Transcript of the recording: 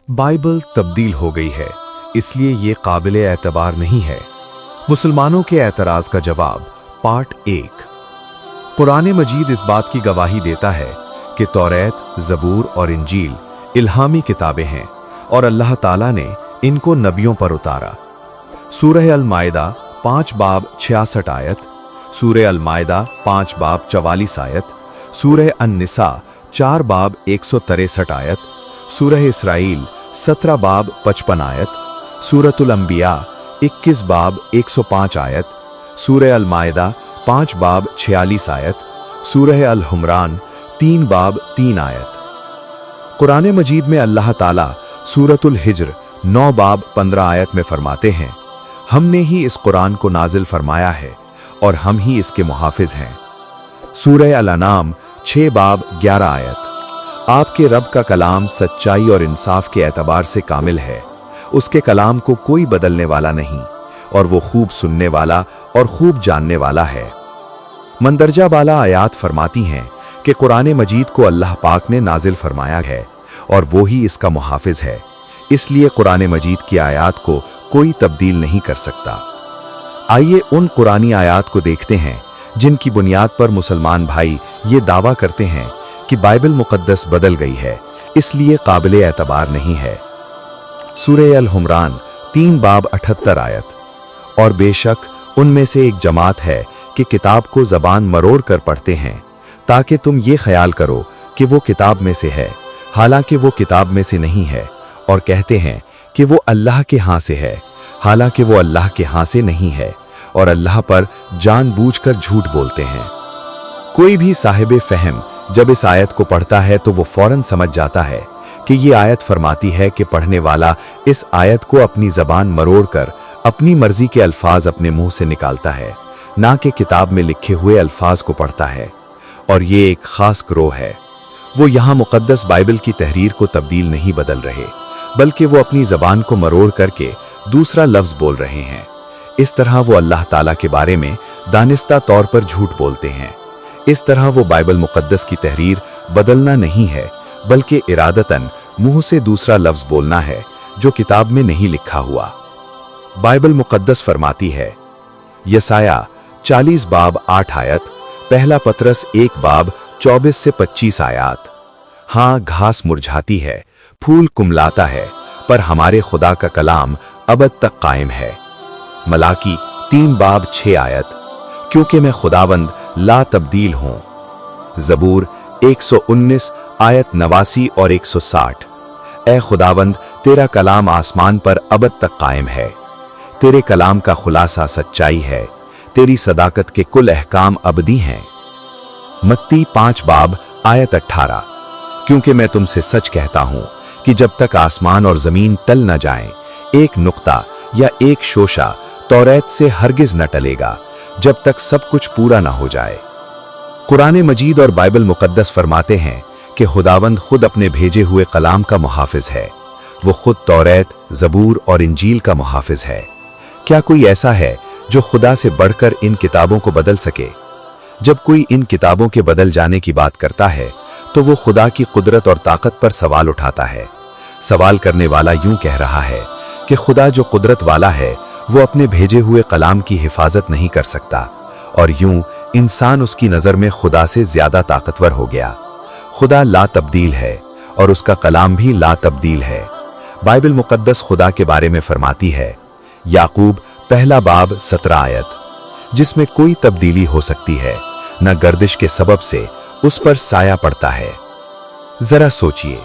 Bible तब्दील हो गई है, इसलिए ये काबिल एतबार नहीं है। मुसलमानों के एतराज का जवाब, पार्ट 1। कुरान मजीद इस बात की गवाही देता है कि तौरात, ज़बूर और इंजील इल्हामी किताबें हैं और अल्लाह ताला ने इनको नबियों पर उतारा। सूरह अल-माइदा 5 बाब 66 आयत, सूरह अल-माइदा 5 बाब 44 आयत, सूरह अन-निसा 4 बाब 163 आयत, सूरह इसराइल 17 बाब 55 आयत, सूरतुल अंबिया 21 बाब 105 आयत, सूरह अल-माइदा 5 बाब 46 आयत, सूरह अल-हुमरान 3 बाब 3 आयत। कुरान मजीद में अल्लाह ताला सूरतुल हिज्र 9 बाब 15 आयत में फरमाते हैं, हमने ही इस कुरान को नाजिल फरमाया है और हम ही इसके मुहाफिज हैं। सूरह अल-अनाम 6 बाब 11 आयत। आपके रब का कलाम सच्चाई और इंसाफ के एतबार से कामिल है, उसके कलाम को कोई बदलने वाला नहीं और वो खूब सुनने वाला और खूब जानने वाला है। मंदरजा बाला आयात फरमाती हैं कि कुरान मजीद को अल्लाह पाक ने नाजिल फरमाया है और वो ही इसका मुहाफिज है, इसलिए कुरान मजीद की आयात को कोई तब्दील नहीं कर सकता। आइए उन कुरानी आयात को देखते हैं जिनकी बुनियाद पर मुसलमान भाई ये दावा करते हैं कि बाइबल मुकद्दस बदल गई है, इसलिए काबिल एतबार नहीं है। सूरह अल-हुमरान 3 बाब 78 आयत। और बेशक उनमें से एक जमात है कि किताब को ज़बान मरोड़ कर पढ़ते हैं ताकि तुम ये ख्याल करो कि वो किताब में से है, हालांकि वो किताब में से नहीं है, और कहते हैं कि वो अल्लाह के हां से है, हालांकि वो अल्लाह के हां से नहीं है, और अल्लाह पर जानबूझकर झूठ बोलते हैं। कोई भी साहिब फहम जब इस आयत को पढ़ता है तो वो फौरन समझ जाता है कि ये आयत फरमाती है कि पढ़ने वाला इस आयत को अपनी ज़बान मरोड़कर अपनी मर्जी के अल्फाज अपने मुंह से निकालता है, ना कि किताब में लिखे हुए अल्फाज को पढ़ता है। और ये एक खास ग्रोह है, वो यहाँ मुकद्दस बाइबल की तहरीर को तब्दील नहीं बदल रहे, बल्कि वो अपनी ज़बान को मरोड़ करके दूसरा लफ्ज़ बोल रहे हैं। इस तरह वो अल्लाह ताला के बारे में दानिस्ता तौर पर झूठ बोलते हैं। इस तरह वो बाइबल मुकद्दस की तहरीर बदलना नहीं है, बल्कि इरादतन मुंह से दूसरा लफ्ज़ बोलना है जो किताब में नहीं लिखा हुआ। बाइबल मुकद्दस फरमाती है, यसाया 40 बाब 8 आयत, पहला पतरस 1 बाब 24 से 25 आयत। हाँ, घास मुरझाती है, फूल कुमलाता है, पर हमारे खुदा का कलाम अबद तक कायम है। मलाकी 3 बाब 6 आयत, क्योंकि मैं खुदावंद ला तब्दील हूं। ज़बूर 119 आयत 89 और 160। ए खुदावंद, तेरा कलाम आसमान पर अबद तक कायम है, तेरे कलाम का खुलासा सच्चाई है, तेरी सदाकत के कुल अहकाम अबदी हैं। मत्ती 5 बाब आयत 18, क्योंकि मैं तुमसे सच कहता हूं कि जब तक आसमान और जमीन टल न जाएं, एक नुक्ता या एक शोशा तौरात से हरगिज न टलेगा जब तक सब कुछ पूरा न हो जाए। कुरान मजीद और बाइबल मुकद्दस फरमाते हैं कि खुदावंद खुद अपने भेजे हुए कलाम का मुहाफिज है, वो खुद तौरात, ज़बूर और इंजील का मुहाफिज है। क्या कोई ऐसा है जो खुदा से बढ़कर इन किताबों को बदल सके? जब कोई इन किताबों के बदल जाने की बात करता है तो वो खुदा की कुदरत और ताकत पर सवाल उठाता है। सवाल करने वाला यूं कह रहा है कि खुदा जो कुदरत वाला है वो अपने भेजे हुए कलाम की हिफाजत नहीं कर सकता, और यूं इंसान उसकी नज़र में खुदा से ज्यादा ताकतवर हो गया। खुदा ला तब्दील है और उसका कलाम भी ला तब्दील है। बाइबल मुकद्दस खुदा के बारे में फरमाती है, याकूब 1 बाब 17 आयत, जिसमें कोई तब्दीली हो सकती है, न गर्दिश के सबब से उस पर साया पड़ता है। जरा सोचिए,